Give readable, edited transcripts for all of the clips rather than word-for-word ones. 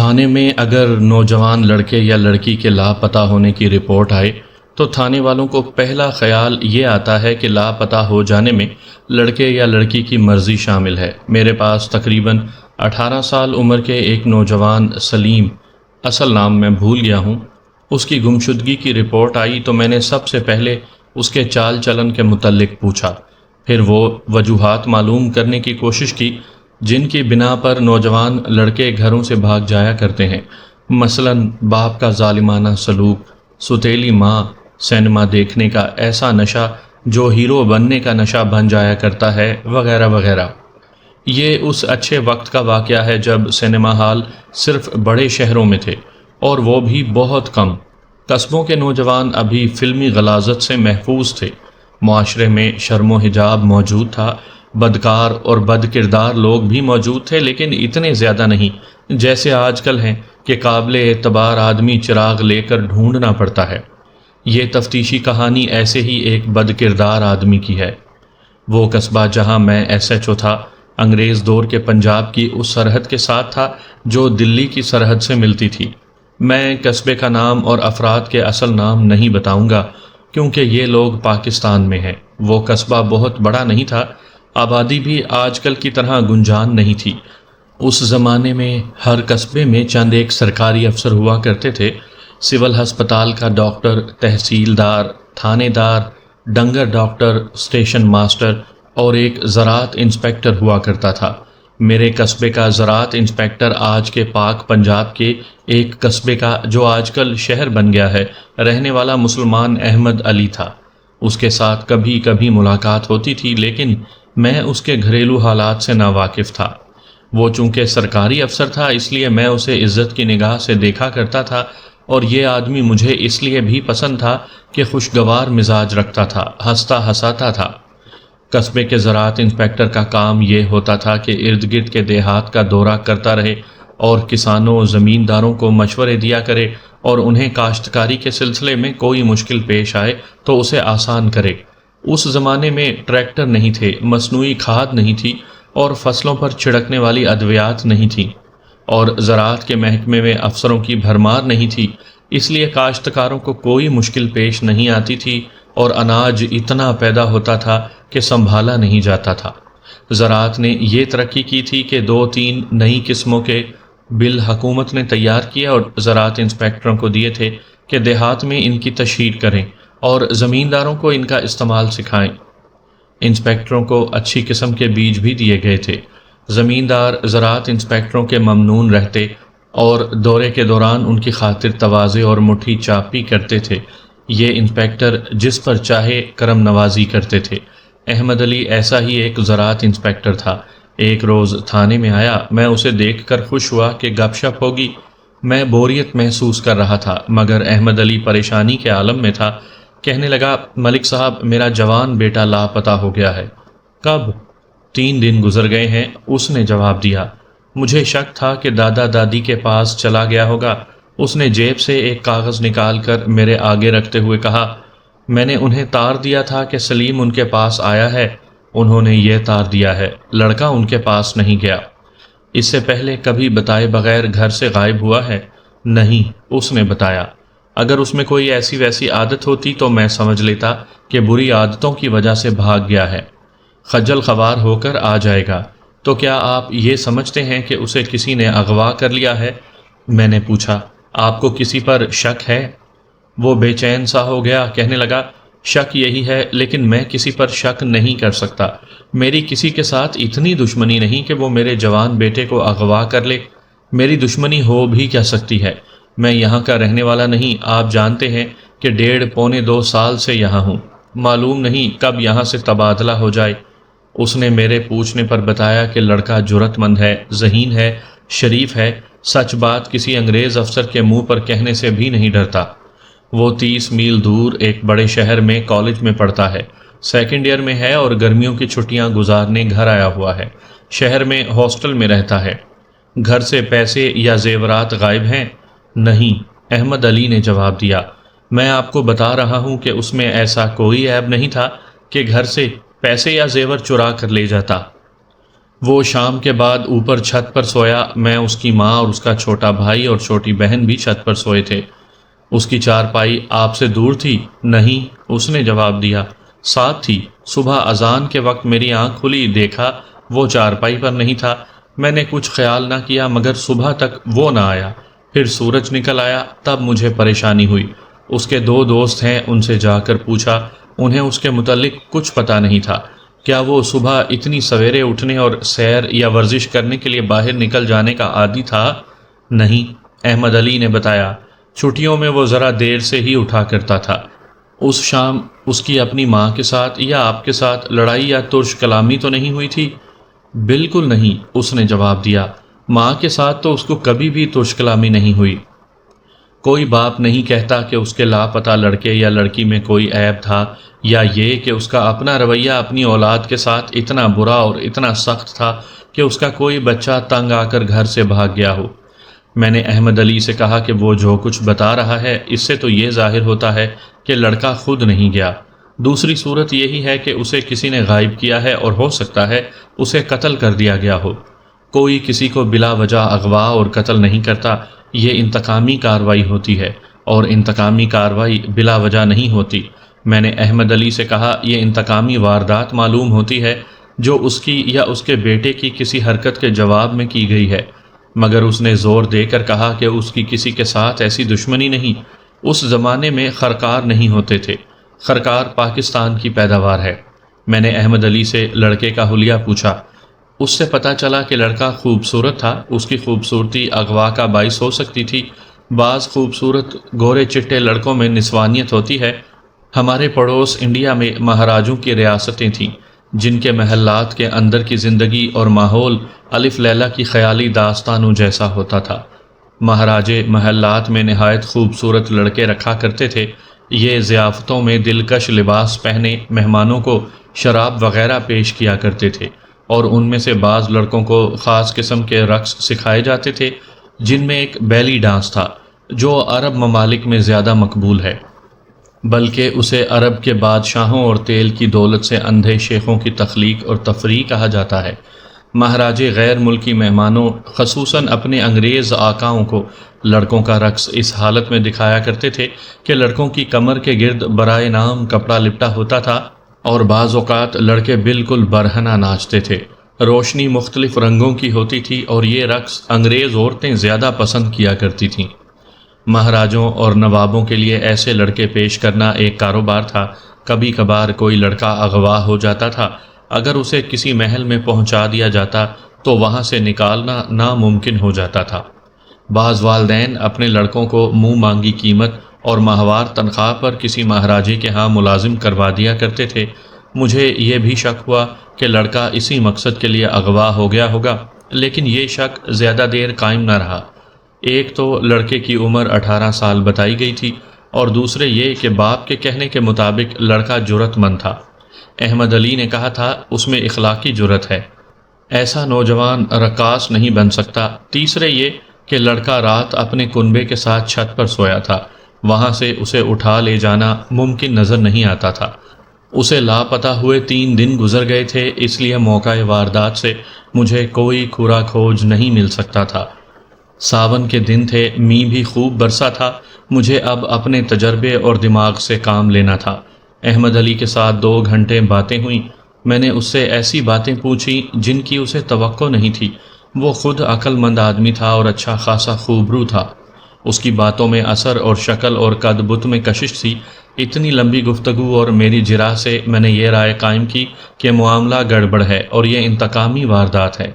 تھانے میں اگر نوجوان لڑکے یا لڑکی کے لاپتہ ہونے کی رپورٹ آئے تو تھانے والوں کو پہلا خیال یہ آتا ہے کہ لاپتہ ہو جانے میں لڑکے یا لڑکی کی مرضی شامل ہے۔ میرے پاس تقریباً 18 سال عمر کے ایک نوجوان سلیم، اصل نام میں بھول گیا ہوں، اس کی گمشدگی کی رپورٹ آئی تو میں نے سب سے پہلے اس کے چال چلن کے متعلق پوچھا، پھر وہ وجوہات معلوم کرنے کی کوشش کی جن کی بنا پر نوجوان لڑکے گھروں سے بھاگ جایا کرتے ہیں، مثلاً باپ کا ظالمانہ سلوک، ستیلی ماں، سینما دیکھنے کا ایسا نشہ جو ہیرو بننے کا نشہ بن جایا کرتا ہے، وغیرہ وغیرہ۔ یہ اس اچھے وقت کا واقعہ ہے جب سینما ہال صرف بڑے شہروں میں تھے، اور وہ بھی بہت کم۔ قصبوں کے نوجوان ابھی فلمی غلاظت سے محفوظ تھے، معاشرے میں شرم و حجاب موجود تھا، بدکار اور بد کردار لوگ بھی موجود تھے، لیکن اتنے زیادہ نہیں جیسے آج کل ہیں کہ قابل اعتبار آدمی چراغ لے کر ڈھونڈنا پڑتا ہے۔ یہ تفتیشی کہانی ایسے ہی ایک بد کردار آدمی کی ہے۔ وہ قصبہ جہاں میں ایس ایچ او تھا، انگریز دور کے پنجاب کی اس سرحد کے ساتھ تھا جو دلی کی سرحد سے ملتی تھی۔ میں قصبے کا نام اور افراد کے اصل نام نہیں بتاؤں گا کیونکہ یہ لوگ پاکستان میں ہیں۔ وہ قصبہ بہت بڑا نہیں تھا، آبادی بھی آج کل کی طرح گنجان نہیں تھی۔ اس زمانے میں ہر قصبے میں چند ایک سرکاری افسر ہوا کرتے تھے، سول ہسپتال کا ڈاکٹر، تحصیلدار، تھانے دار، ڈنگر ڈاکٹر، اسٹیشن ماسٹر اور ایک زراعت انسپکٹر ہوا کرتا تھا۔ میرے قصبے کا زراعت انسپکٹر آج کے پاک پنجاب کے ایک قصبے کا جو آج کل شہر بن گیا ہے رہنے والا مسلمان احمد علی تھا۔ اس کے ساتھ کبھی کبھی ملاقات ہوتی تھی، لیکن میں اس کے گھریلو حالات سے ناواقف تھا۔ وہ چونکہ سرکاری افسر تھا اس لیے میں اسے عزت کی نگاہ سے دیکھا کرتا تھا، اور یہ آدمی مجھے اس لیے بھی پسند تھا کہ خوشگوار مزاج رکھتا تھا، ہنستا ہنساتا تھا۔ قصبے کے زراعت انسپکٹر کا کام یہ ہوتا تھا کہ ارد گرد کے دیہات کا دورہ کرتا رہے اور کسانوں، زمینداروں کو مشورے دیا کرے اور انہیں کاشتکاری کے سلسلے میں کوئی مشکل پیش آئے تو اسے آسان کرے۔ اس زمانے میں ٹریکٹر نہیں تھے، مصنوعی کھاد نہیں تھی اور فصلوں پر چھڑکنے والی ادویات نہیں تھیں، اور زراعت کے محکمے میں افسروں کی بھرمار نہیں تھی، اس لیے کاشتکاروں کو کوئی مشکل پیش نہیں آتی تھی اور اناج اتنا پیدا ہوتا تھا کہ سنبھالا نہیں جاتا تھا۔ زراعت نے یہ ترقی کی تھی کہ 2-3 نئی قسموں کے بل حکومت نے تیار کیے اور زراعت انسپکٹروں کو دیے تھے کہ دیہات میں ان کی تشہیر کریں اور زمینداروں کو ان کا استعمال سکھائیں۔ انسپکٹروں کو اچھی قسم کے بیج بھی دیے گئے تھے۔ زمیندار زراعت انسپکٹروں کے ممنون رہتے اور دورے کے دوران ان کی خاطر تواضع اور مٹھی چاپی کرتے تھے۔ یہ انسپکٹر جس پر چاہے کرم نوازی کرتے تھے۔ احمد علی ایسا ہی ایک زراعت انسپکٹر تھا۔ ایک روز تھانے میں آیا، میں اسے دیکھ کر خوش ہوا کہ گپ شپ ہوگی۔ میں بوریت محسوس کر رہا تھا، مگر احمد علی پریشانی کے عالم میں تھا۔ کہنے لگا، ملک صاحب، میرا جوان بیٹا لاپتہ ہو گیا ہے۔ کب؟ 3 دن گزر گئے ہیں، اس نے جواب دیا۔ مجھے شک تھا کہ دادا دادی کے پاس چلا گیا ہوگا۔ اس نے جیب سے ایک کاغذ نکال کر میرے آگے رکھتے ہوئے کہا، میں نے انہیں تار دیا تھا کہ سلیم ان کے پاس آیا ہے، انہوں نے یہ تار دیا ہے، لڑکا ان کے پاس نہیں گیا۔ اس سے پہلے کبھی بتائے بغیر گھر سے غائب ہوا ہے؟ نہیں، اس نے بتایا۔ اگر اس میں کوئی ایسی ویسی عادت ہوتی تو میں سمجھ لیتا کہ بری عادتوں کی وجہ سے بھاگ گیا ہے، خجل خوار ہو کر آ جائے گا۔ تو کیا آپ یہ سمجھتے ہیں کہ اسے کسی نے اغوا کر لیا ہے؟ میں نے پوچھا، آپ کو کسی پر شک ہے؟ وہ بے چین سا ہو گیا، کہنے لگا، شک یہی ہے، لیکن میں کسی پر شک نہیں کر سکتا۔ میری کسی کے ساتھ اتنی دشمنی نہیں کہ وہ میرے جوان بیٹے کو اغوا کر لے۔ میری دشمنی ہو بھی کیا سکتی ہے؟ میں یہاں کا رہنے والا نہیں، آپ جانتے ہیں کہ 1.5-2 سال سے یہاں ہوں، معلوم نہیں کب یہاں سے تبادلہ ہو جائے۔ اس نے میرے پوچھنے پر بتایا کہ لڑکا جرأت مند ہے، ذہین ہے، شریف ہے، سچ بات کسی انگریز افسر کے منہ پر کہنے سے بھی نہیں ڈرتا۔ وہ 30 میل دور ایک بڑے شہر میں کالج میں پڑھتا ہے، 2nd ایئر میں ہے اور گرمیوں کی چھٹیاں گزارنے گھر آیا ہوا ہے۔ شہر میں ہاسٹل میں رہتا ہے۔ گھر سے پیسے یا زیورات غائب ہیں؟ نہیں، احمد علی نے جواب دیا۔ میں آپ کو بتا رہا ہوں کہ اس میں ایسا کوئی عیب نہیں تھا کہ گھر سے پیسے یا زیور چرا کر لے جاتا۔ وہ شام کے بعد اوپر چھت پر سویا، میں، اس کی ماں اور اس کا چھوٹا بھائی اور چھوٹی بہن بھی چھت پر سوئے تھے۔ اس کی چارپائی آپ سے دور تھی؟ نہیں، اس نے جواب دیا، ساتھ تھی۔ صبح اذان کے وقت میری آنکھ کھلی، دیکھا وہ چارپائی پر نہیں تھا۔ میں نے کچھ خیال نہ کیا مگر صبح تک وہ نہ آیا۔ پھر سورج نکل آیا، تب مجھے پریشانی ہوئی۔ اس کے 2 دوست ہیں، ان سے جا کر پوچھا، انہیں اس کے متعلق کچھ پتہ نہیں تھا۔ کیا وہ صبح اتنی سویرے اٹھنے اور سیر یا ورزش کرنے کے لیے باہر نکل جانے کا عادی تھا؟ نہیں، احمد علی نے بتایا، چھٹیوں میں وہ ذرا دیر سے ہی اٹھا کرتا تھا۔ اس شام اس کی اپنی ماں کے ساتھ یا آپ کے ساتھ لڑائی یا ترش کلامی تو نہیں ہوئی تھی؟ بالکل نہیں، اس نے جواب دیا، ماں کے ساتھ تو اس کو کبھی بھی ترش کلامی نہیں ہوئی۔ کوئی باپ نہیں کہتا کہ اس کے لاپتہ لڑکے یا لڑکی میں کوئی عیب تھا، یا یہ کہ اس کا اپنا رویہ اپنی اولاد کے ساتھ اتنا برا اور اتنا سخت تھا کہ اس کا کوئی بچہ تنگ آ کر گھر سے بھاگ گیا ہو۔ میں نے احمد علی سے کہا کہ وہ جو کچھ بتا رہا ہے اس سے تو یہ ظاہر ہوتا ہے کہ لڑکا خود نہیں گیا۔ دوسری صورت یہی ہے کہ اسے کسی نے غائب کیا ہے اور ہو سکتا ہے اسے قتل کر دیا گیا ہو۔ کوئی کسی کو بلا وجہ اغوا اور قتل نہیں کرتا، یہ انتقامی کارروائی ہوتی ہے، اور انتقامی کارروائی بلا وجہ نہیں ہوتی۔ میں نے احمد علی سے کہا، یہ انتقامی واردات معلوم ہوتی ہے جو اس کی یا اس کے بیٹے کی کسی حرکت کے جواب میں کی گئی ہے، مگر اس نے زور دے کر کہا کہ اس کی کسی کے ساتھ ایسی دشمنی نہیں۔ اس زمانے میں خرکار نہیں ہوتے تھے، خرکار پاکستان کی پیداوار ہے۔ میں نے احمد علی سے لڑکے کا حلیہ پوچھا۔ اس سے پتہ چلا کہ لڑکا خوبصورت تھا، اس کی خوبصورتی اغوا کا باعث ہو سکتی تھی۔ بعض خوبصورت گورے چٹے لڑکوں میں نسوانیت ہوتی ہے۔ ہمارے پڑوس انڈیا میں مہاراجوں کی ریاستیں تھیں جن کے محلات کے اندر کی زندگی اور ماحول الف لیلہ کی خیالی داستانوں جیسا ہوتا تھا۔ مہاراجے محلات میں نہایت خوبصورت لڑکے رکھا کرتے تھے۔ یہ ضیافتوں میں دلکش لباس پہنے مہمانوں کو شراب وغیرہ پیش کیا کرتے تھے، اور ان میں سے بعض لڑکوں کو خاص قسم کے رقص سکھائے جاتے تھے جن میں ایک بیلی ڈانس تھا جو عرب ممالک میں زیادہ مقبول ہے، بلکہ اسے عرب کے بادشاہوں اور تیل کی دولت سے اندھے شیخوں کی تخلیق اور تفریح کہا جاتا ہے۔ مہاراجے غیر ملکی مہمانوں، خصوصاً اپنے انگریز آقاؤں کو لڑکوں کا رقص اس حالت میں دکھایا کرتے تھے کہ لڑکوں کی کمر کے گرد برائے نام کپڑا لپٹا ہوتا تھا، اور بعض اوقات لڑکے بالکل برہنہ ناچتے تھے۔ روشنی مختلف رنگوں کی ہوتی تھی اور یہ رقص انگریز عورتیں زیادہ پسند کیا کرتی تھیں۔ مہاراجوں اور نوابوں کے لیے ایسے لڑکے پیش کرنا ایک کاروبار تھا۔ کبھی کبھار کوئی لڑکا اغوا ہو جاتا تھا، اگر اسے کسی محل میں پہنچا دیا جاتا تو وہاں سے نکالنا ناممکن ہو جاتا تھا۔ بعض والدین اپنے لڑکوں کو منہ مانگی قیمت اور ماہوار تنخواہ پر کسی مہاراجے کے ہاں ملازم کروا دیا کرتے تھے۔ مجھے یہ بھی شک ہوا کہ لڑکا اسی مقصد کے لیے اغوا ہو گیا ہوگا، لیکن یہ شک زیادہ دیر قائم نہ رہا۔ ایک تو لڑکے کی عمر 18 سال بتائی گئی تھی، اور دوسرے یہ کہ باپ کے کہنے کے مطابق لڑکا جرأت مند تھا۔ احمد علی نے کہا تھا اس میں اخلاقی جرأت ہے، ایسا نوجوان رقاص نہیں بن سکتا۔ تیسرے یہ کہ لڑکا رات اپنے کنبے کے ساتھ چھت پر سویا تھا، وہاں سے اسے اٹھا لے جانا ممکن نظر نہیں آتا تھا۔ اسے لاپتہ ہوئے 3 دن گزر گئے تھے، اس لیے موقع واردات سے مجھے کوئی کھورا کھوج نہیں مل سکتا تھا۔ ساون کے دن تھے، می بھی خوب برسا تھا۔ مجھے اب اپنے تجربے اور دماغ سے کام لینا تھا۔ احمد علی کے ساتھ 2 گھنٹے باتیں ہوئیں۔ میں نے اس سے ایسی باتیں پوچھی جن کی اسے توقع نہیں تھی۔ وہ خود عقل مند آدمی تھا اور اچھا خاصا خوبرو تھا۔ اس کی باتوں میں اثر اور شکل اور قد بت میں کشش تھی۔ اتنی لمبی گفتگو اور میری جرح سے میں نے یہ رائے قائم کی کہ معاملہ گڑبڑ ہے اور یہ انتقامی واردات ہے۔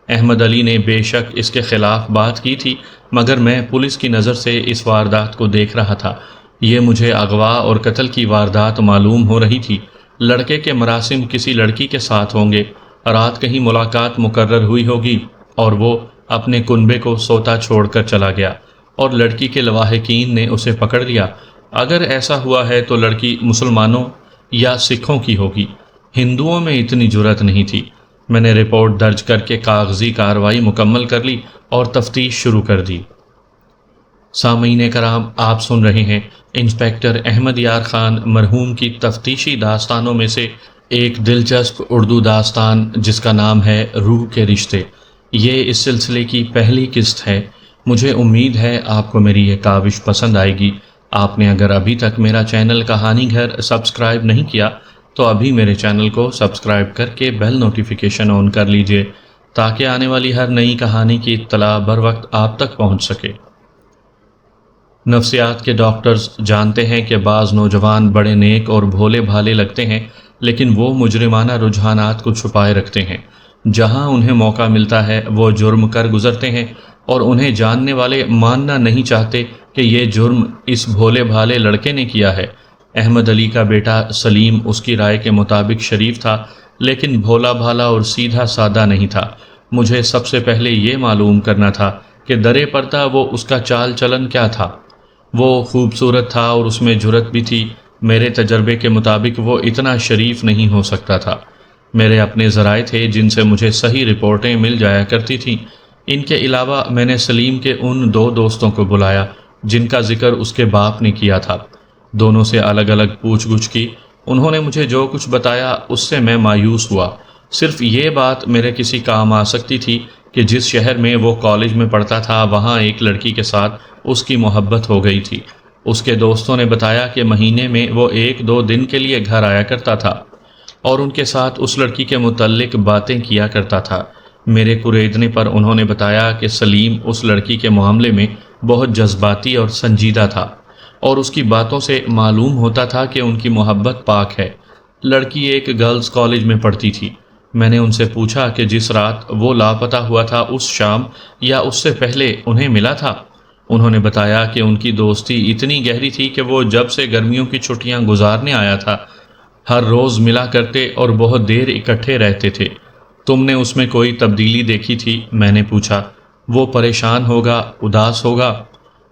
احمد علی نے بے شک اس کے خلاف بات کی تھی، مگر میں پولیس کی نظر سے اس واردات کو دیکھ رہا تھا۔ یہ مجھے اغوا اور قتل کی واردات معلوم ہو رہی تھی۔ لڑکے کے مراسم کسی لڑکی کے ساتھ ہوں گے، رات کہیں ملاقات مقرر ہوئی ہوگی اور وہ اپنے کنبے کو سوتا چھوڑ کر چلا گیا اور لڑکی کے لواحقین نے اسے پکڑ لیا۔ اگر ایسا ہوا ہے تو لڑکی مسلمانوں یا سکھوں کی ہوگی، ہندوؤں میں اتنی جرأت نہیں تھی۔ میں نے رپورٹ درج کر کے کاغذی کارروائی مکمل کر لی اور تفتیش شروع کر دی۔ سامعین کرام، آپ سن رہے ہیں انسپیکٹر احمد یار خان مرحوم کی تفتیشی داستانوں میں سے ایک دلچسپ اردو داستان جس کا نام ہے روح کے رشتے، یہ اس سلسلے کی پہلی قسط ہے۔ مجھے امید ہے آپ کو میری یہ کاوش پسند آئے گی۔ آپ نے اگر ابھی تک میرا چینل کہانی گھر سبسکرائب نہیں کیا تو ابھی میرے چینل کو سبسکرائب کر کے بیل نوٹیفیکیشن آن کر لیجئے تاکہ آنے والی ہر نئی کہانی کی اطلاع بر وقت آپ تک پہنچ سکے۔ نفسیات کے ڈاکٹرز جانتے ہیں کہ بعض نوجوان بڑے نیک اور بھولے بھالے لگتے ہیں، لیکن وہ مجرمانہ رجحانات کو چھپائے رکھتے ہیں۔ جہاں انہیں موقع ملتا ہے وہ جرم کر گزرتے ہیں، اور انہیں جاننے والے ماننا نہیں چاہتے کہ یہ جرم اس بھولے بھالے لڑکے نے کیا ہے۔ احمد علی کا بیٹا سلیم اس کی رائے کے مطابق شریف تھا، لیکن بھولا بھالا اور سیدھا سادہ نہیں تھا۔ مجھے سب سے پہلے یہ معلوم کرنا تھا کہ درے پردہ وہ اس کا چال چلن کیا تھا۔ وہ خوبصورت تھا اور اس میں جرت بھی تھی۔ میرے تجربے کے مطابق وہ اتنا شریف نہیں ہو سکتا تھا۔ میرے اپنے ذرائع تھے جن سے مجھے صحیح رپورٹیں مل جایا کرتی تھیں۔ ان کے علاوہ میں نے سلیم کے ان دو دوستوں کو بلایا جن کا ذکر اس کے باپ نے کیا تھا۔ دونوں سے الگ الگ پوچھ گچھ کی۔ انہوں نے مجھے جو کچھ بتایا اس سے میں مایوس ہوا۔ صرف یہ بات میرے کسی کام آ سکتی تھی کہ جس شہر میں وہ کالج میں پڑھتا تھا وہاں ایک لڑکی کے ساتھ اس کی محبت ہو گئی تھی۔ اس کے دوستوں نے بتایا کہ مہینے میں وہ 1-2 دن کے لیے گھر آیا کرتا تھا اور ان کے ساتھ اس لڑکی کے متعلق باتیں کیا کرتا تھا۔ میرے کریدنے پر انہوں نے بتایا کہ سلیم اس لڑکی کے معاملے میں بہت جذباتی اور سنجیدہ تھا، اور اس کی باتوں سے معلوم ہوتا تھا کہ ان کی محبت پاک ہے۔ لڑکی ایک گرلز کالج میں پڑھتی تھی۔ میں نے ان سے پوچھا کہ جس رات وہ لاپتہ ہوا تھا اس شام یا اس سے پہلے انہیں ملا تھا؟ انہوں نے بتایا کہ ان کی دوستی اتنی گہری تھی کہ وہ جب سے گرمیوں کی چھٹیاں گزارنے آیا تھا ہر روز ملا کرتے اور بہت دیر اکٹھے رہتے تھے۔ تم نے اس میں کوئی تبدیلی دیکھی تھی؟ میں نے پوچھا۔ وہ پریشان ہوگا، اداس ہوگا؟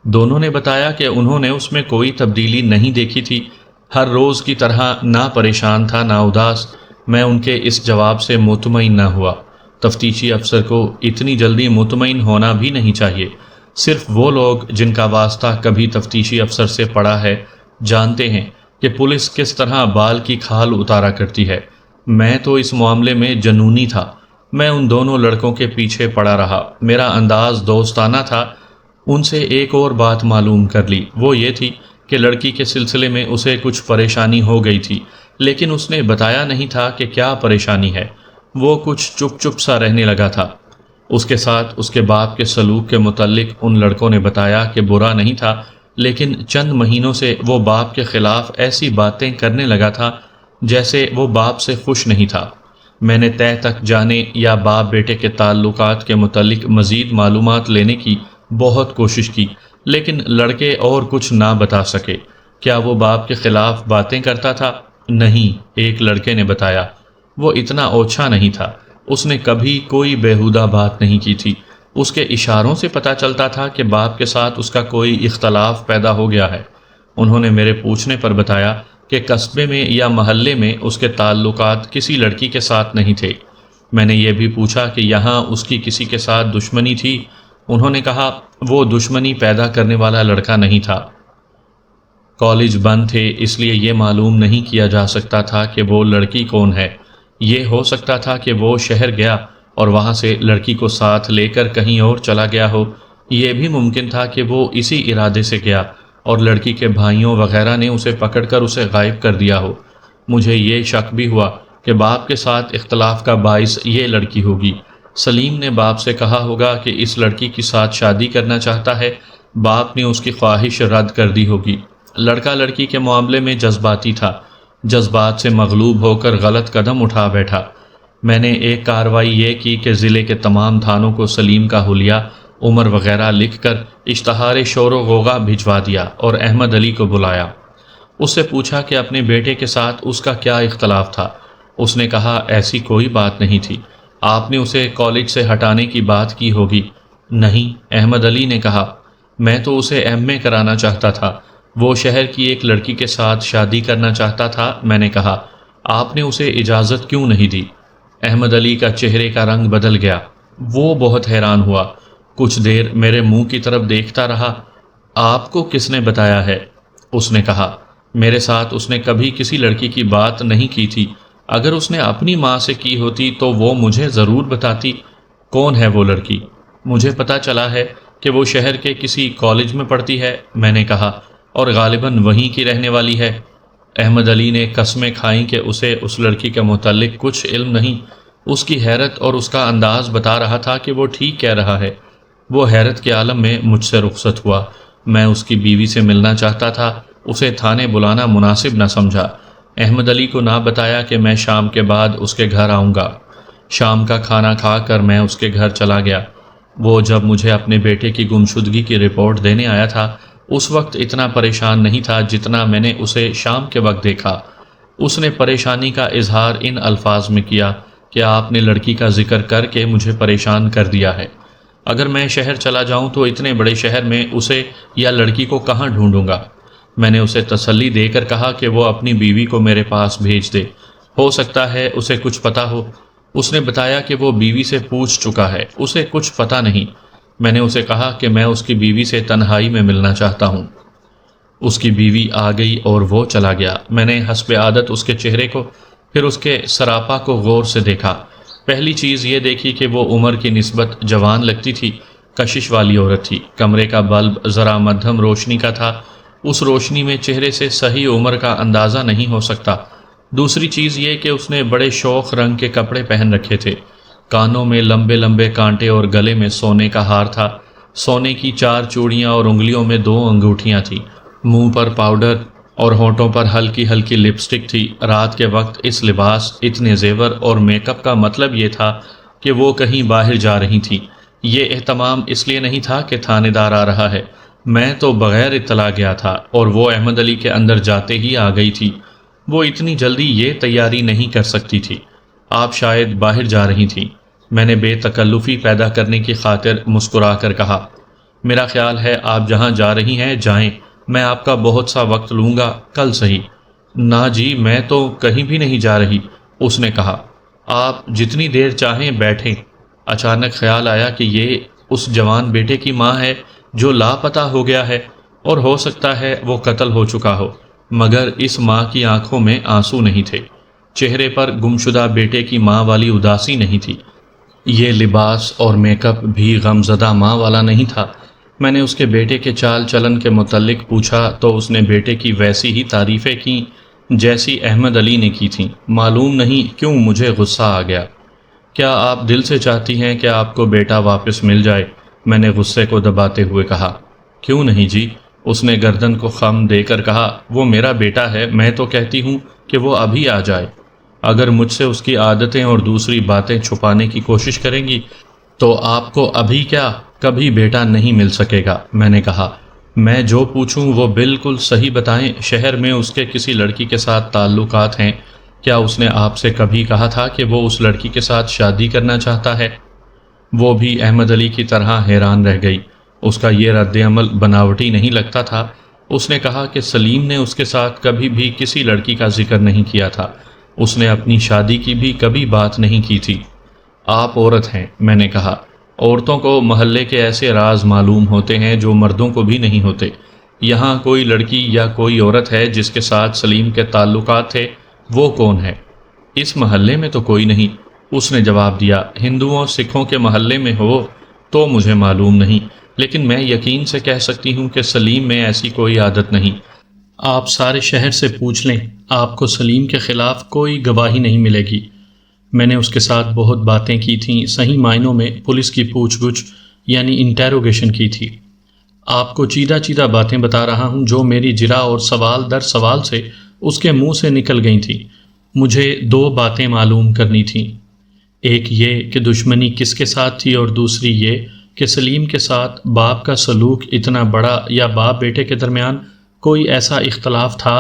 دونوں نے بتایا کہ انہوں نے اس میں کوئی تبدیلی نہیں دیکھی تھی، ہر روز کی طرح نہ پریشان تھا نہ اداس۔ میں ان کے اس جواب سے مطمئن نہ ہوا۔ تفتیشی افسر کو اتنی جلدی مطمئن ہونا بھی نہیں چاہیے۔ صرف وہ لوگ جن کا واسطہ کبھی تفتیشی افسر سے پڑا ہے جانتے ہیں کہ پولیس کس طرح بال کی کھال اتارا کرتی ہے۔ میں تو اس معاملے میں جنونی تھا۔ میں ان دونوں لڑکوں کے پیچھے پڑا رہا۔ میرا انداز دوستانہ تھا۔ ان سے ایک اور بات معلوم کر لی، وہ یہ تھی کہ لڑکی کے سلسلے میں اسے کچھ پریشانی ہو گئی تھی، لیکن اس نے بتایا نہیں تھا کہ کیا پریشانی ہے۔ وہ کچھ چپ چپ سا رہنے لگا تھا۔ اس کے ساتھ اس کے باپ کے سلوک کے متعلق ان لڑکوں نے بتایا کہ برا نہیں تھا، لیکن چند مہینوں سے وہ باپ کے خلاف ایسی باتیں کرنے لگا تھا جیسے وہ باپ سے خوش نہیں تھا۔ میں نے تہ تک جانے یا باپ بیٹے کے تعلقات کے متعلق مزید معلومات لینے کی بہت کوشش کی، لیکن لڑکے اور کچھ نہ بتا سکے۔ کیا وہ باپ کے خلاف باتیں کرتا تھا؟ نہیں، ایک لڑکے نے بتایا۔ وہ اتنا اوچھا نہیں تھا، اس نے کبھی کوئی بیہودہ بات نہیں کی تھی۔ اس کے اشاروں سے پتہ چلتا تھا کہ باپ کے ساتھ اس کا کوئی اختلاف پیدا ہو گیا ہے۔ انہوں نے میرے پوچھنے پر بتایا کہ قصبے میں یا محلے میں اس کے تعلقات کسی لڑکی کے ساتھ نہیں تھے۔ میں نے یہ بھی پوچھا کہ یہاں اس کی کسی کے ساتھ دشمنی تھی؟ انہوں نے کہا وہ دشمنی پیدا کرنے والا لڑکا نہیں تھا۔ کالج بند تھے، اس لیے یہ معلوم نہیں کیا جا سکتا تھا کہ وہ لڑکی کون ہے۔ یہ ہو سکتا تھا کہ وہ شہر گیا اور وہاں سے لڑکی کو ساتھ لے کر کہیں اور چلا گیا ہو۔ یہ بھی ممکن تھا کہ وہ اسی ارادے سے گیا اور لڑکی کے بھائیوں وغیرہ نے اسے پکڑ کر اسے غائب کر دیا ہو۔ مجھے یہ شک بھی ہوا کہ باپ کے ساتھ اختلاف کا باعث یہ لڑکی ہوگی۔ سلیم نے باپ سے کہا ہوگا کہ اس لڑکی کے ساتھ شادی کرنا چاہتا ہے۔ باپ نے اس کی خواہش رد کر دی ہوگی۔ لڑکا لڑکی کے معاملے میں جذباتی تھا، جذبات سے مغلوب ہو کر غلط قدم اٹھا بیٹھا۔ میں نے ایک کارروائی یہ کی کہ ضلع کے تمام تھانوں کو سلیم کا حلیہ، عمر وغیرہ لکھ کر اشتہار شور و غوغا بھجوا دیا اور احمد علی کو بلایا۔ اس سے پوچھا کہ اپنے بیٹے کے ساتھ اس کا کیا اختلاف تھا۔ اس نے کہا ایسی کوئی بات نہیں تھی، آپ نے اسے کالج سے ہٹانے کی بات کی ہوگی۔ نہیں، احمد علی نے کہا، میں تو اسے ایم اے کرانا چاہتا تھا، وہ شہر کی ایک لڑکی کے ساتھ شادی کرنا چاہتا تھا۔ میں نے کہا آپ نے اسے اجازت کیوں نہیں دی؟ احمد علی کا چہرے کا رنگ بدل گیا۔ وہ بہت حیران ہوا، کچھ دیر میرے منہ کی طرف دیکھتا رہا۔ آپ کو کس نے بتایا ہے؟ اس نے کہا میرے ساتھ اس نے کبھی کسی لڑکی کی بات نہیں کی تھی، اگر اس نے اپنی ماں سے کی ہوتی تو وہ مجھے ضرور بتاتی۔ کون ہے وہ لڑکی؟ مجھے پتہ چلا ہے کہ وہ شہر کے کسی کالج میں پڑھتی ہے، میں نے کہا، اور غالباً وہیں کی رہنے والی ہے۔ احمد علی نے قسمیں کھائیں کہ اسے اس لڑکی کے متعلق کچھ علم نہیں۔ اس کی حیرت اور اس کا انداز بتا رہا تھا کہ وہ ٹھیک کہہ رہا ہے۔ وہ حیرت کے عالم میں مجھ سے رخصت ہوا۔ میں اس کی بیوی سے ملنا چاہتا تھا، اسے تھانے بلانا مناسب نہ سمجھا۔ احمد علی کو نہ بتایا کہ میں شام کے بعد اس کے گھر آؤں گا۔ شام کا کھانا کھا کر میں اس کے گھر چلا گیا۔ وہ جب مجھے اپنے بیٹے کی گمشدگی کی رپورٹ دینے آیا تھا، اس وقت اتنا پریشان نہیں تھا جتنا میں نے اسے شام کے وقت دیکھا۔ اس نے پریشانی کا اظہار ان الفاظ میں کیا کہ آپ نے لڑکی کا ذکر کر کے مجھے پریشان کر دیا ہے۔ اگر میں شہر چلا جاؤں تو اتنے بڑے شہر میں اسے یا لڑکی کو کہاں ڈھونڈوں گا؟ میں نے اسے تسلی دے کر کہا کہ وہ اپنی بیوی کو میرے پاس بھیج دے، ہو سکتا ہے اسے کچھ پتہ ہو۔ اس نے بتایا کہ وہ بیوی سے پوچھ چکا ہے، اسے کچھ پتہ نہیں۔ میں نے اسے کہا کہ میں اس کی بیوی سے تنہائی میں ملنا چاہتا ہوں۔ اس کی بیوی آ گئی اور وہ چلا گیا۔ میں نے حسب عادت اس کے چہرے کو، پھر اس کے سراپا کو غور سے دیکھا۔ پہلی چیز یہ دیکھی کہ وہ عمر کی نسبت جوان لگتی تھی، کشش والی عورت تھی۔ کمرے کا بلب ذرا مدھم روشنی کا تھا، اس روشنی میں چہرے سے صحیح عمر کا اندازہ نہیں ہو سکتا۔ دوسری چیز یہ کہ اس نے بڑے شوخ رنگ کے کپڑے پہن رکھے تھے، کانوں میں لمبے لمبے کانٹے اور گلے میں سونے کا ہار تھا، سونے کی 4 چوڑیاں اور انگلیوں میں 2 انگوٹھیاں تھیں، منہ پر پاؤڈر اور ہونٹوں پر ہلکی ہلکی لپسٹک تھی۔ رات کے وقت اس لباس، اتنے زیور اور میک اپ کا مطلب یہ تھا کہ وہ کہیں باہر جا رہی تھی۔ یہ اہتمام اس لیے نہیں تھا کہ تھانے دار آ رہا ہے، میں تو بغیر اطلاع گیا تھا اور وہ احمد علی کے اندر جاتے ہی آ گئی تھی۔ وہ اتنی جلدی یہ تیاری نہیں کر سکتی تھی۔ آپ شاید باہر جا رہی تھیں، میں نے بے تکلفی پیدا کرنے کی خاطر مسکرا کر کہا۔ میرا خیال ہے آپ جہاں جا رہی ہیں جائیں، میں آپ کا بہت سا وقت لوں گا، کل صحیح۔ نہ جی، میں تو کہیں بھی نہیں جا رہی، اس نے کہا۔ آپ جتنی دیر چاہیں بیٹھیں۔ اچانک خیال آیا کہ یہ اس جوان بیٹے کی ماں ہے جو لاپتہ ہو گیا ہے، اور ہو سکتا ہے وہ قتل ہو چکا ہو، مگر اس ماں کی آنکھوں میں آنسو نہیں تھے، چہرے پر گمشدہ بیٹے کی ماں والی اداسی نہیں تھی۔ یہ لباس اور میک اپ بھی غمزدہ ماں والا نہیں تھا۔ میں نے اس کے بیٹے کے چال چلن کے متعلق پوچھا تو اس نے بیٹے کی ویسی ہی تعریفیں کیں جیسی احمد علی نے کی تھیں۔ معلوم نہیں کیوں مجھے غصہ آ گیا۔ کیا آپ دل سے چاہتی ہیں کہ آپ کو بیٹا واپس مل جائے؟ میں نے غصے کو دباتے ہوئے کہا۔ کیوں نہیں جی، اس نے گردن کو خم دے کر کہا۔ وہ میرا بیٹا ہے، میں تو کہتی ہوں کہ وہ ابھی آ جائے۔ اگر مجھ سے اس کی عادتیں اور دوسری باتیں چھپانے کی کوشش کریں گی تو آپ کو ابھی کیا کبھی بیٹا نہیں مل سکے گا، میں نے کہا۔ میں جو پوچھوں وہ بالکل صحیح بتائیں۔ شہر میں اس کے کسی لڑکی کے ساتھ تعلقات ہیں؟ کیا اس نے آپ سے کبھی کہا تھا کہ وہ اس لڑکی کے ساتھ شادی کرنا چاہتا ہے؟ وہ بھی احمد علی کی طرح حیران رہ گئی۔ اس کا یہ رد عمل بناوٹی نہیں لگتا تھا۔ اس نے کہا کہ سلیم نے اس کے ساتھ کبھی بھی کسی لڑکی کا ذکر نہیں کیا تھا، اس نے اپنی شادی کی بھی کبھی بات نہیں کی تھی۔ آپ عورت ہیں، میں نے کہا۔ عورتوں کو محلے کے ایسے راز معلوم ہوتے ہیں جو مردوں کو بھی نہیں ہوتے۔ یہاں کوئی لڑکی یا کوئی عورت ہے جس کے ساتھ سلیم کے تعلقات تھے؟ وہ کون ہے؟ اس محلے میں تو کوئی نہیں، اس نے جواب دیا۔ ہندوؤں سکھوں کے محلے میں ہو تو مجھے معلوم نہیں، لیکن میں یقین سے کہہ سکتی ہوں کہ سلیم میں ایسی کوئی عادت نہیں۔ آپ سارے شہر سے پوچھ لیں، آپ کو سلیم کے خلاف کوئی گواہی نہیں ملے گی۔ میں نے اس کے ساتھ بہت باتیں کی تھیں، صحیح معنوں میں پولیس کی پوچھ گچھ یعنی انٹیروگیشن کی تھی۔ آپ کو چیدہ چیدہ باتیں بتا رہا ہوں جو میری جرح اور سوال در سوال سے اس کے منہ سے نکل گئی تھیں۔ مجھے 2 باتیں معلوم کرنی تھیں، ایک یہ کہ دشمنی کس کے ساتھ تھی، اور دوسری یہ کہ سلیم کے ساتھ باپ کا سلوک اتنا بڑا یا باپ بیٹے کے درمیان کوئی ایسا اختلاف تھا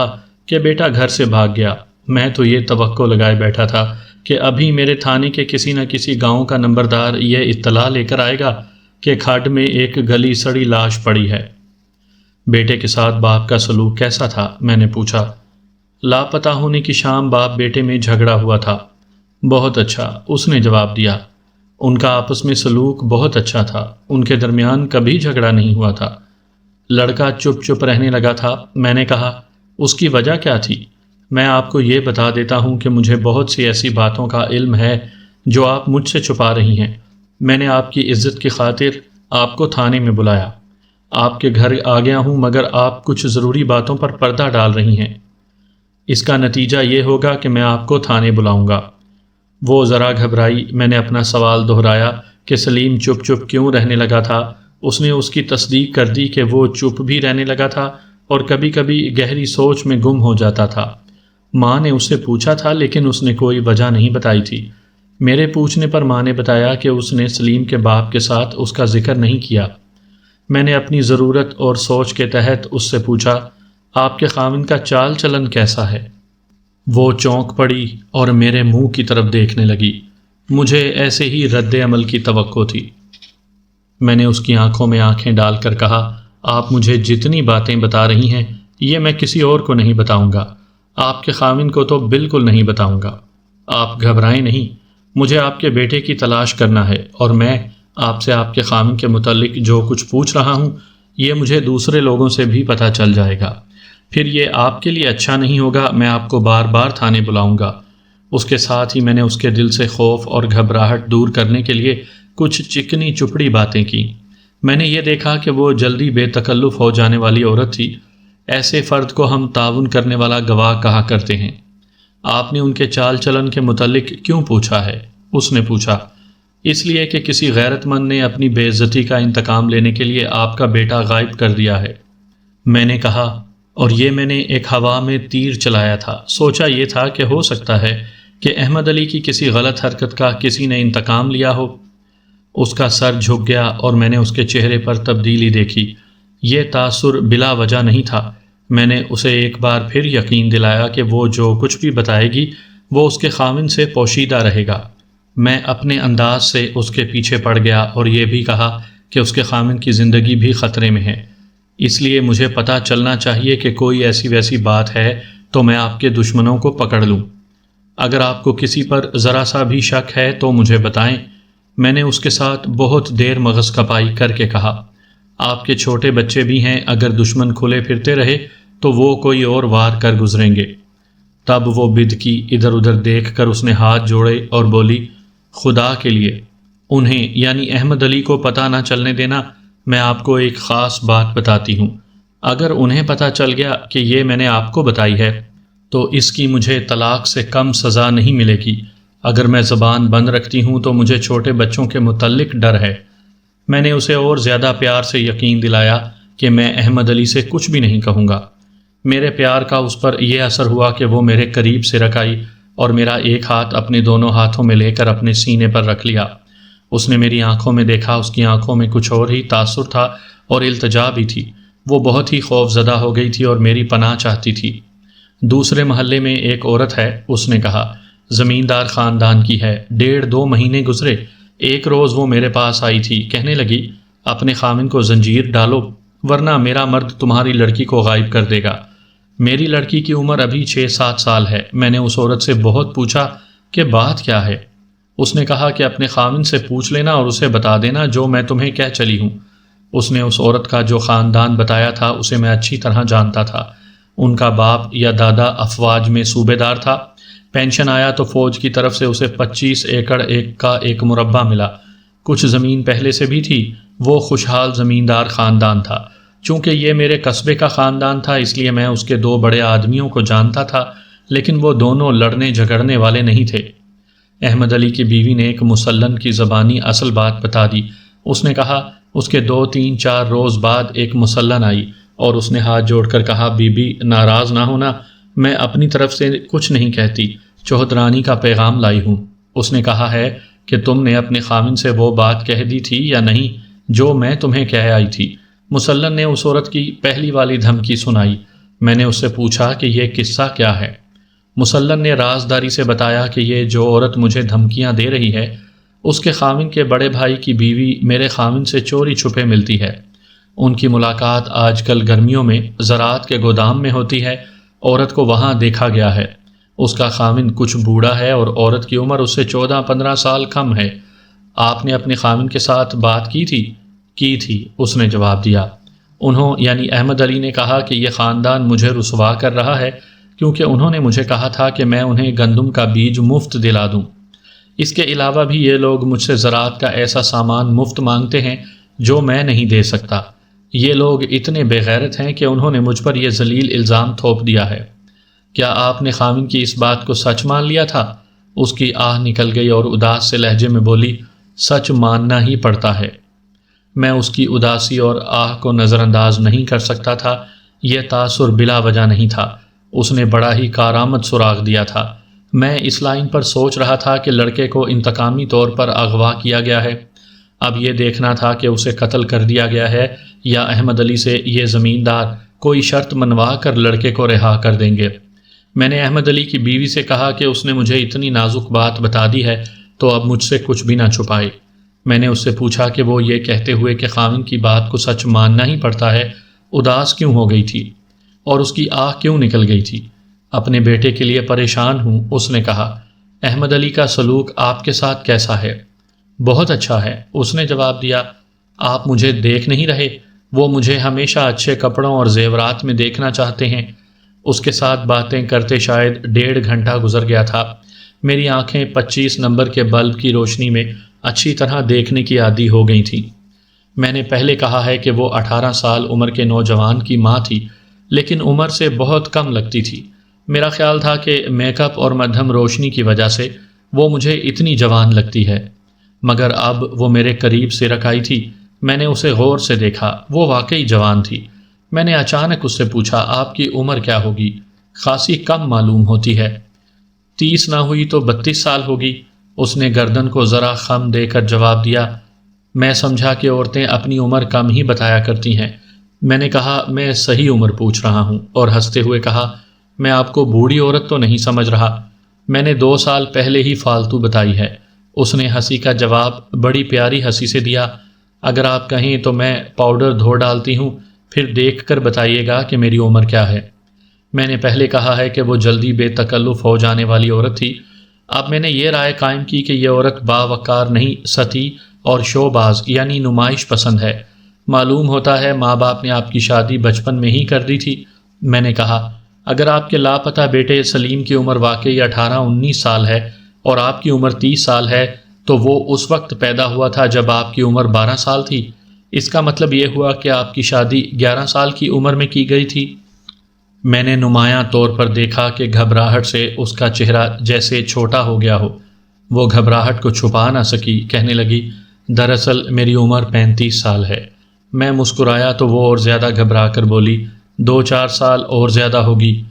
کہ بیٹا گھر سے بھاگ گیا۔ میں تو یہ توقع لگائے بیٹھا تھا کہ ابھی میرے تھانے کے کسی نہ کسی گاؤں کا نمبردار یہ اطلاع لے کر آئے گا کہ کھڈ میں ایک گلی سڑی لاش پڑی ہے۔ بیٹے کے ساتھ باپ کا سلوک کیسا تھا؟ میں نے پوچھا۔ لاپتہ ہونے کی شام باپ بیٹے میں جھگڑا ہوا تھا۔ بہت اچھا، اس نے جواب دیا۔ ان کا آپس میں سلوک بہت اچھا تھا، ان کے درمیان کبھی جھگڑا نہیں ہوا تھا۔ لڑکا چپ چپ رہنے لگا تھا۔ میں نے کہا، اس کی وجہ کیا تھی؟ میں آپ کو یہ بتا دیتا ہوں کہ مجھے بہت سی ایسی باتوں کا علم ہے جو آپ مجھ سے چھپا رہی ہیں۔ میں نے آپ کی عزت کی خاطر آپ کو تھانے میں بلایا، آپ کے گھر آ گیا ہوں، مگر آپ کچھ ضروری باتوں پر پردہ ڈال رہی ہیں۔ اس کا نتیجہ یہ ہوگا کہ میں آپ کو تھانے بلاؤں گا۔ وہ ذرا گھبرائی۔ میں نے اپنا سوال دہرایا کہ سلیم چپ چپ کیوں رہنے لگا تھا۔ اس نے اس کی تصدیق کر دی کہ وہ چپ بھی رہنے لگا تھا اور کبھی کبھی گہری سوچ میں گم ہو جاتا تھا۔ ماں نے اس سے پوچھا تھا لیکن اس نے کوئی وجہ نہیں بتائی تھی۔ میرے پوچھنے پر ماں نے بتایا کہ اس نے سلیم کے باپ کے ساتھ اس کا ذکر نہیں کیا۔ میں نے اپنی ضرورت اور سوچ کے تحت اس سے پوچھا، آپ کے خاوند کا چال چلن کیسا ہے؟ وہ چونک پڑی اور میرے منہ کی طرف دیکھنے لگی۔ مجھے ایسے ہی رد عمل کی توقع تھی۔ میں نے اس کی آنکھوں میں آنکھیں ڈال کر کہا، آپ مجھے جتنی باتیں بتا رہی ہیں یہ میں کسی اور کو نہیں بتاؤں گا، آپ کے خاوند کو تو بالکل نہیں بتاؤں گا۔ آپ گھبرائیں نہیں، مجھے آپ کے بیٹے کی تلاش کرنا ہے اور میں آپ سے آپ کے خاوند کے متعلق جو کچھ پوچھ رہا ہوں یہ مجھے دوسرے لوگوں سے بھی پتہ چل جائے گا، پھر یہ آپ کے لیے اچھا نہیں ہوگا۔ میں آپ کو بار بار تھانے بلاؤں گا۔ اس کے ساتھ ہی میں نے اس کے دل سے خوف اور گھبراہٹ دور کرنے کے لیے کچھ چکنی چپڑی باتیں کی۔ میں نے یہ دیکھا کہ وہ جلدی بے تکلف ہو جانے والی عورت تھی۔ ایسے فرد کو ہم تعاون کرنے والا گواہ کہا کرتے ہیں۔ آپ نے ان کے چال چلن کے متعلق کیوں پوچھا ہے؟ اس نے پوچھا۔ اس لیے کہ کسی غیرت مند نے اپنی بے عزتی کا انتقام لینے کے لیے آپ کا بیٹا غائب کر دیا ہے۔ میں نے کہا، اور یہ میں نے ایک ہوا میں تیر چلایا تھا۔ سوچا یہ تھا کہ ہو سکتا ہے کہ احمد علی کی کسی غلط حرکت کا کسی نے انتقام لیا ہو۔ اس کا سر جھک گیا اور میں نے اس کے چہرے پر تبدیلی دیکھی۔ یہ تاثر بلا وجہ نہیں تھا۔ میں نے اسے ایک بار پھر یقین دلایا کہ وہ جو کچھ بھی بتائے گی وہ اس کے خاوند سے پوشیدہ رہے گا۔ میں اپنے انداز سے اس کے پیچھے پڑ گیا اور یہ بھی کہا کہ اس کے خاوند کی زندگی بھی خطرے میں ہے، اس لیے مجھے پتہ چلنا چاہیے کہ کوئی ایسی ویسی بات ہے تو میں آپ کے دشمنوں کو پکڑ لوں۔ اگر آپ کو کسی پر ذرا سا بھی شک ہے تو مجھے بتائیں۔ میں نے اس کے ساتھ بہت دیر مغز کپائی کر کے کہا، آپ کے چھوٹے بچے بھی ہیں، اگر دشمن کھلے پھرتے رہے تو وہ کوئی اور وار کر گزریں گے۔ تب وہ بدکی، ادھر ادھر دیکھ کر اس نے ہاتھ جوڑے اور بولی، خدا کے لیے انہیں یعنی احمد علی کو پتہ نہ چلنے دینا۔ میں آپ کو ایک خاص بات بتاتی ہوں، اگر انہیں پتہ چل گیا کہ یہ میں نے آپ کو بتائی ہے تو اس کی مجھے طلاق سے کم سزا نہیں ملے گی۔ اگر میں زبان بند رکھتی ہوں تو مجھے چھوٹے بچوں کے متعلق ڈر ہے۔ میں نے اسے اور زیادہ پیار سے یقین دلایا کہ میں احمد علی سے کچھ بھی نہیں کہوں گا۔ میرے پیار کا اس پر یہ اثر ہوا کہ وہ میرے قریب سے رکھ آئی اور میرا ایک ہاتھ اپنے دونوں ہاتھوں میں لے کر اپنے سینے پر رکھ لیا۔ اس نے میری آنکھوں میں دیکھا، اس کی آنکھوں میں کچھ اور ہی تاثر تھا اور التجا بھی تھی۔ وہ بہت ہی خوف زدہ ہو گئی تھی اور میری پناہ چاہتی تھی۔ دوسرے محلے میں ایک عورت ہے، اس نے کہا، زمیندار خاندان کی ہے، 1.5-2 مہینے گزرے، ایک روز وہ میرے پاس آئی تھی، کہنے لگی، اپنے خاوند کو زنجیر ڈالو ورنہ میرا مرد تمہاری لڑکی کو غائب کر دے گا۔ میری لڑکی کی عمر ابھی 6-7 سال ہے۔ میں نے اس عورت سے بہت پوچھا کہ بات کیا ہے؟ اس نے کہا کہ اپنے خاوند سے پوچھ لینا اور اسے بتا دینا جو میں تمہیں کہہ چلی ہوں۔ اس نے اس عورت کا جو خاندان بتایا تھا اسے میں اچھی طرح جانتا تھا۔ ان کا باپ یا دادا افواج میں صوبے دار تھا، پینشن آیا تو فوج کی طرف سے اسے 25 ایکڑ کا ایک مربع ملا۔ کچھ زمین پہلے سے بھی تھی۔ وہ خوشحال زمیندار خاندان تھا۔ چونکہ یہ میرے قصبے کا خاندان تھا اس لیے میں اس کے 2 بڑے آدمیوں کو جانتا تھا، لیکن وہ دونوں لڑنے جھگڑنے والے نہیں تھے۔ احمد علی کی بیوی نے ایک مسلن کی زبانی اصل بات بتا دی۔ اس نے کہا، اس کے 2-3-4 روز بعد ایک مسلن آئی اور اس نے ہاتھ جوڑ کر کہا، بی بی ناراض نہ ہونا، میں اپنی طرف سے کچھ نہیں کہتی، چوہدرانی کا پیغام لائی ہوں۔ اس نے کہا ہے کہ تم نے اپنے خاوند سے وہ بات کہہ دی تھی یا نہیں جو میں تمہیں کہہ آئی تھی۔ مسلن نے اس عورت کی پہلی والی دھمکی سنائی۔ میں نے اس سے پوچھا کہ یہ قصہ کیا ہے؟ مسلن نے رازداری سے بتایا کہ یہ جو عورت مجھے دھمکیاں دے رہی ہے اس کے خاوند کے بڑے بھائی کی بیوی میرے خاوند سے چوری چھپے ملتی ہے۔ ان کی ملاقات آج کل گرمیوں میں زراعت کے گودام میں ہوتی ہے۔ عورت کو وہاں دیکھا گیا ہے۔ اس کا خاوند کچھ بوڑھا ہے اور عورت کی عمر اس سے 14-15 سال کم ہے۔ آپ نے اپنے خاوند کے ساتھ بات کی تھی؟ کی تھی، اس نے جواب دیا۔ انہوں یعنی احمد علی نے کہا کہ یہ خاندان مجھے رسوا کر رہا ہے کیونکہ انہوں نے مجھے کہا تھا کہ میں انہیں گندم کا بیج مفت دلا دوں۔ اس کے علاوہ بھی یہ لوگ مجھ سے زراعت کا ایسا سامان مفت مانگتے ہیں جو میں نہیں دے سکتا۔ یہ لوگ اتنے بے غیرت ہیں کہ انہوں نے مجھ پر یہ ذلیل الزام تھوپ دیا ہے۔ کیا آپ نے خاوند کی اس بات کو سچ مان لیا تھا؟ اس کی آہ نکل گئی اور اداس سے لہجے میں بولی، سچ ماننا ہی پڑتا ہے۔ میں اس کی اداسی اور آہ کو نظر انداز نہیں کر سکتا تھا۔ یہ تاثر بلا وجہ نہیں تھا، اس نے بڑا ہی کارآمد سراغ دیا تھا۔ میں اس لائن پر سوچ رہا تھا کہ لڑکے کو انتقامی طور پر اغوا کیا گیا ہے۔ اب یہ دیکھنا تھا کہ اسے قتل کر دیا گیا ہے یا احمد علی سے یہ زمیندار کوئی شرط منوا کر لڑکے کو رہا کر دیں گے۔ میں نے احمد علی کی بیوی سے کہا کہ اس نے مجھے اتنی نازک بات بتا دی ہے تو اب مجھ سے کچھ بھی نہ چھپائے۔ میں نے اس سے پوچھا کہ وہ یہ کہتے ہوئے کہ خاوند کی بات کو سچ ماننا ہی پڑتا ہے، اداس کیوں ہو گئی تھی اور اس کی آہ کیوں نکل گئی تھی؟ اپنے بیٹے کے لیے پریشان ہوں، اس نے کہا۔ احمد علی کا سلوک آپ کے ساتھ کیسا ہے؟ بہت اچھا ہے، اس نے جواب دیا۔ آپ مجھے دیکھ نہیں رہے؟ وہ مجھے ہمیشہ اچھے کپڑوں اور زیورات میں دیکھنا چاہتے ہیں۔ اس کے ساتھ باتیں کرتے شاید 1.5 گھنٹہ گزر گیا تھا۔ میری آنکھیں 25 نمبر کے بلب کی روشنی میں اچھی طرح دیکھنے کی عادی ہو گئی تھیں۔ میں نے پہلے کہا ہے کہ وہ 18 سال عمر کے نوجوان کی ماں تھی، لیکن عمر سے بہت کم لگتی تھی۔ میرا خیال تھا کہ میک اپ اور مدھم روشنی کی وجہ سے وہ مجھے اتنی جوان لگتی ہے، مگر اب وہ میرے قریب سرک آئی تھی۔ میں نے اسے غور سے دیکھا، وہ واقعی جوان تھی۔ میں نے اچانک اس سے پوچھا، آپ کی عمر کیا ہوگی؟ خاصی کم معلوم ہوتی ہے۔ 30 نہ ہوئی تو 32 سال ہوگی، اس نے گردن کو ذرا خم دے کر جواب دیا۔ میں سمجھا کہ عورتیں اپنی عمر کم ہی بتایا کرتی ہیں۔ میں نے کہا، میں صحیح عمر پوچھ رہا ہوں، اور ہنستے ہوئے کہا، میں آپ کو بوڑھی عورت تو نہیں سمجھ رہا، میں نے 2 سال پہلے ہی فالتو بتائی ہے۔ اس نے ہنسی کا جواب بڑی پیاری ہنسی سے دیا۔ اگر آپ کہیں تو میں پاؤڈر دھو ڈالتی ہوں، پھر دیکھ کر بتائیے گا کہ میری عمر کیا ہے۔ میں نے پہلے کہا ہے کہ وہ جلدی بے تکلف ہو جانے والی عورت تھی۔ اب میں نے یہ رائے قائم کی کہ یہ عورت باوقار نہیں، سطحی اور شو باز یعنی نمائش پسند ہے۔ معلوم ہوتا ہے ماں باپ نے آپ کی شادی بچپن میں ہی کر دی تھی۔ میں نے کہا، اگر آپ کے لاپتہ بیٹے سلیم کی عمر واقعی 18-19 سال ہے اور آپ کی عمر 30 سال ہے تو وہ اس وقت پیدا ہوا تھا جب آپ کی عمر 12 سال تھی۔ اس کا مطلب یہ ہوا کہ آپ کی شادی 11 سال کی عمر میں کی گئی تھی۔ میں نے نمایاں طور پر دیکھا کہ گھبراہٹ سے اس کا چہرہ جیسے چھوٹا ہو گیا ہو۔ وہ گھبراہٹ کو چھپا نہ سکی، کہنے لگی، دراصل میری عمر 35 سال ہے۔ میں مسکرایا تو وہ اور زیادہ گھبرا کر بولی، 2-4 سال اور زیادہ ہوگی۔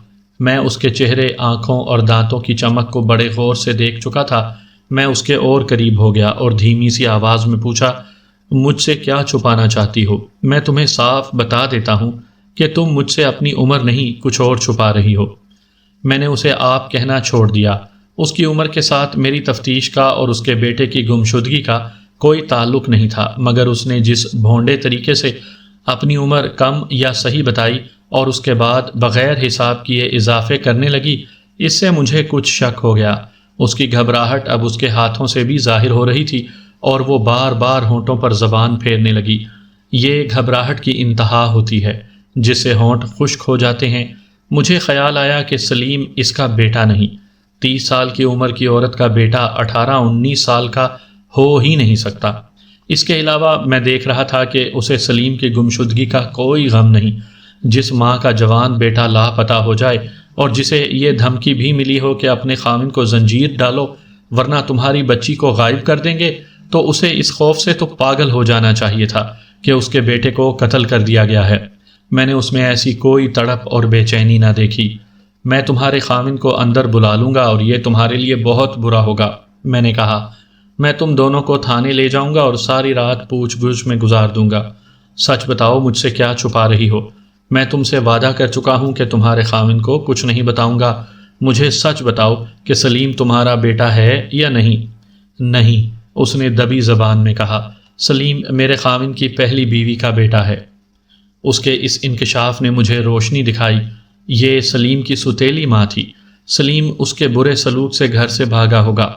میں اس کے چہرے، آنکھوں اور دانتوں کی چمک کو بڑے غور سے دیکھ چکا تھا۔ میں اس کے اور قریب ہو گیا اور دھیمی سی آواز میں پوچھا، مجھ سے کیا چھپانا چاہتی ہو؟ میں تمہیں صاف بتا دیتا ہوں کہ تم مجھ سے اپنی عمر نہیں، کچھ اور چھپا رہی ہو۔ میں نے اسے آپ کہنا چھوڑ دیا۔ اس کی عمر کے ساتھ میری تفتیش کا اور اس کے بیٹے کی گمشدگی کا کوئی تعلق نہیں تھا، مگر اس نے جس بھونڈے طریقے سے اپنی عمر کم یا صحیح بتائی اور اس کے بعد بغیر حساب کیے اضافے کرنے لگی، اس سے مجھے کچھ شک ہو گیا۔ اس کی گھبراہٹ اب اس کے ہاتھوں سے بھی ظاہر ہو رہی تھی اور وہ بار بار ہونٹوں پر زبان پھیرنے لگی۔ یہ گھبراہٹ کی انتہا ہوتی ہے جس سے ہونٹ خشک ہو جاتے ہیں۔ مجھے خیال آیا کہ سلیم اس کا بیٹا نہیں، 30 سال کی عمر کی عورت کا بیٹا 18-19 سال کا ہو ہی نہیں سکتا۔ اس کے علاوہ میں دیکھ رہا تھا کہ اسے سلیم کی گمشدگی کا کوئی غم نہیں۔ جس ماں کا جوان بیٹا لاپتہ ہو جائے اور جسے یہ دھمکی بھی ملی ہو کہ اپنے خاوند کو زنجیر ڈالو ورنہ تمہاری بچی کو غائب کر دیں گے، تو اسے اس خوف سے تو پاگل ہو جانا چاہیے تھا کہ اس کے بیٹے کو قتل کر دیا گیا ہے۔ میں نے اس میں ایسی کوئی تڑپ اور بے چینی نہ دیکھی۔ میں تمہارے خاوند کو اندر بلا لوں گا اور یہ تمہارے لیے بہت برا ہوگا، میں نے کہا۔ میں تم دونوں کو تھانے لے جاؤں گا اور ساری رات پوچھ گچھ میں گزار دوں گا۔ سچ بتاؤ، مجھ سے کیا چھپا رہی ہو؟ میں تم سے وعدہ کر چکا ہوں کہ تمہارے خاوند کو کچھ نہیں بتاؤں گا۔ مجھے سچ بتاؤ کہ سلیم تمہارا بیٹا ہے یا نہیں؟ نہیں، اس نے دبی زبان میں کہا، سلیم میرے خاوند کی پہلی بیوی کا بیٹا ہے۔ اس کے اس انکشاف نے مجھے روشنی دکھائی۔ یہ سلیم کی ستیلی ماں تھی۔ سلیم اس کے برے سلوک سے گھر سے بھاگا ہوگا۔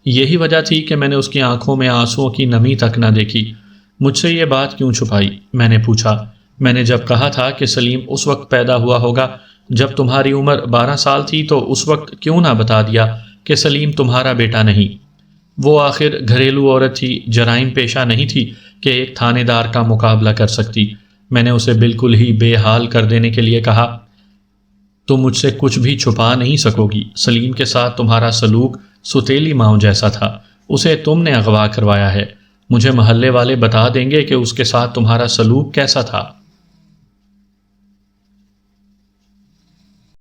یہی وجہ تھی کہ میں نے اس کی آنکھوں میں آنسوؤں کی نمی تک نہ دیکھی۔ مجھ سے یہ بات کیوں چھپائی؟ میں نے پوچھا۔ میں نے جب کہا تھا کہ سلیم اس وقت پیدا ہوا ہوگا جب تمہاری عمر 12 سال تھی تو اس وقت کیوں نہ بتا دیا کہ سلیم تمہارا بیٹا نہیں؟ وہ آخر گھریلو عورت تھی، جرائم پیشہ نہیں تھی کہ ایک تھانے دار کا مقابلہ کر سکتی۔ میں نے اسے بالکل ہی بے حال کر دینے کے لیے کہا، تم مجھ سے کچھ بھی چھپا نہیں سکو گی۔ سلیم کے ساتھ تمہارا سلوک ستیلی ماؤں جیسا تھا، اسے تم نے اغوا کروایا ہے۔ مجھے محلے والے بتا دیں گے کہ اس کے ساتھ تمہارا سلوک کیسا تھا۔